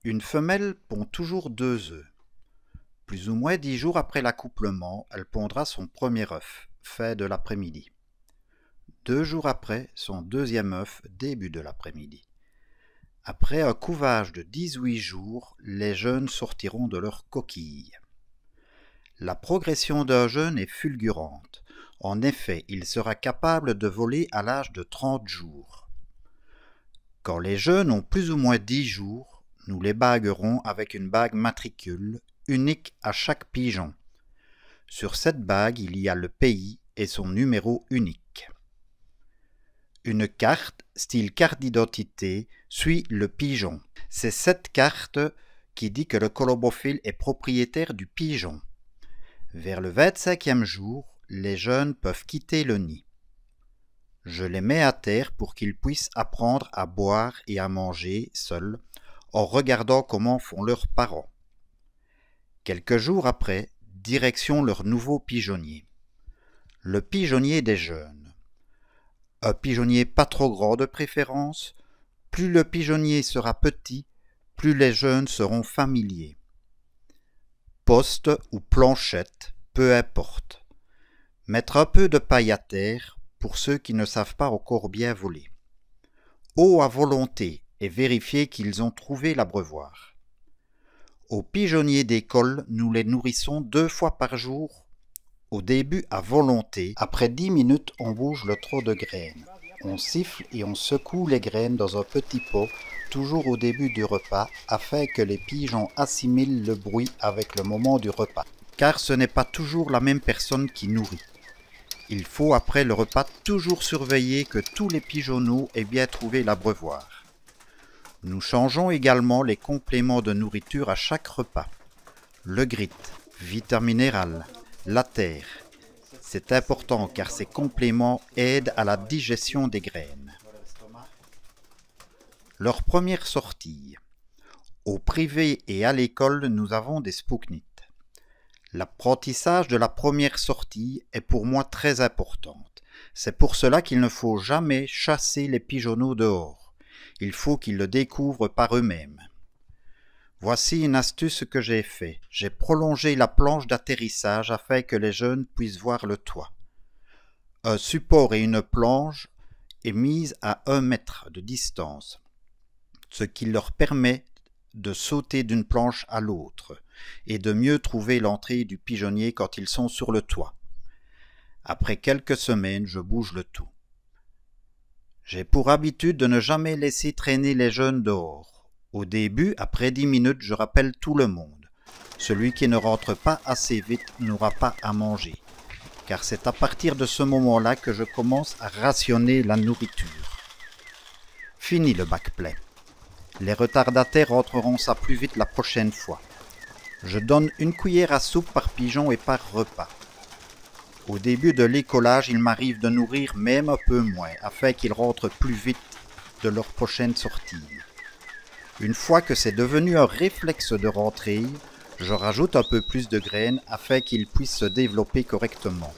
Une femelle pond toujours 2 œufs. Plus ou moins 10 jours après l'accouplement, elle pondra son premier œuf, fait de l'après-midi. 2 jours après, son deuxième œuf, début de l'après-midi. Après un couvage de 18 jours, les jeunes sortiront de leur coquille. La progression d'un jeune est fulgurante. En effet, il sera capable de voler à l'âge de 30 jours. Quand les jeunes ont plus ou moins 10 jours, nous les baguerons avec une bague matricule, unique à chaque pigeon. Sur cette bague, il y a le pays et son numéro unique. Une carte, style carte d'identité, suit le pigeon. C'est cette carte qui dit que le colobophile est propriétaire du pigeon. Vers le 25e jour, les jeunes peuvent quitter le nid. Je les mets à terre pour qu'ils puissent apprendre à boire et à manger seuls, en regardant comment font leurs parents. Quelques jours après, direction leur nouveau pigeonnier. Le pigeonnier des jeunes. Un pigeonnier pas trop grand de préférence. Plus le pigeonnier sera petit, plus les jeunes seront familiers. Poste ou planchette, peu importe. Mettre un peu de paille à terre pour ceux qui ne savent pas encore bien voler. Eau à volonté et vérifier qu'ils ont trouvé l'abreuvoir. Aux pigeonniers d'école, nous les nourrissons 2 fois par jour. Au début à volonté, après 10 minutes on bouge le trot de graines. On siffle et on secoue les graines dans un petit pot, toujours au début du repas, afin que les pigeons assimilent le bruit avec le moment du repas. Car ce n'est pas toujours la même personne qui nourrit. Il faut après le repas toujours surveiller que tous les pigeonneaux aient bien trouvé l'abreuvoir. Nous changeons également les compléments de nourriture à chaque repas. Le grit, vitaminéral, la terre. C'est important car ces compléments aident à la digestion des graines. Leur première sortie. Au privé et à l'école, nous avons des spooknites. L'apprentissage de la première sortie est pour moi très importante. C'est pour cela qu'il ne faut jamais chasser les pigeonneaux dehors. Il faut qu'ils le découvrent par eux-mêmes. Voici une astuce que j'ai faite. J'ai prolongé la planche d'atterrissage afin que les jeunes puissent voir le toit. Un support et une planche est mise à 1 mètre de distance, ce qui leur permet de sauter d'une planche à l'autre et de mieux trouver l'entrée du pigeonnier quand ils sont sur le toit. Après quelques semaines, je bouge le tout. J'ai pour habitude de ne jamais laisser traîner les jeunes dehors. Au début, après 10 minutes, je rappelle tout le monde. Celui qui ne rentre pas assez vite n'aura pas à manger, car c'est à partir de ce moment-là que je commence à rationner la nourriture. Fini le bac plein. Les retardataires rentreront ça plus vite la prochaine fois. Je donne 1 cuillère à soupe par pigeon et par repas. Au début de l'écolage, il m'arrive de nourrir même un peu moins, afin qu'ils rentrent plus vite de leur prochaine sortie. Une fois que c'est devenu un réflexe de rentrer, je rajoute un peu plus de graines afin qu'ils puissent se développer correctement.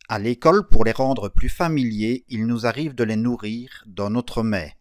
À l'école, pour les rendre plus familiers, il nous arrive de les nourrir dans notre mets,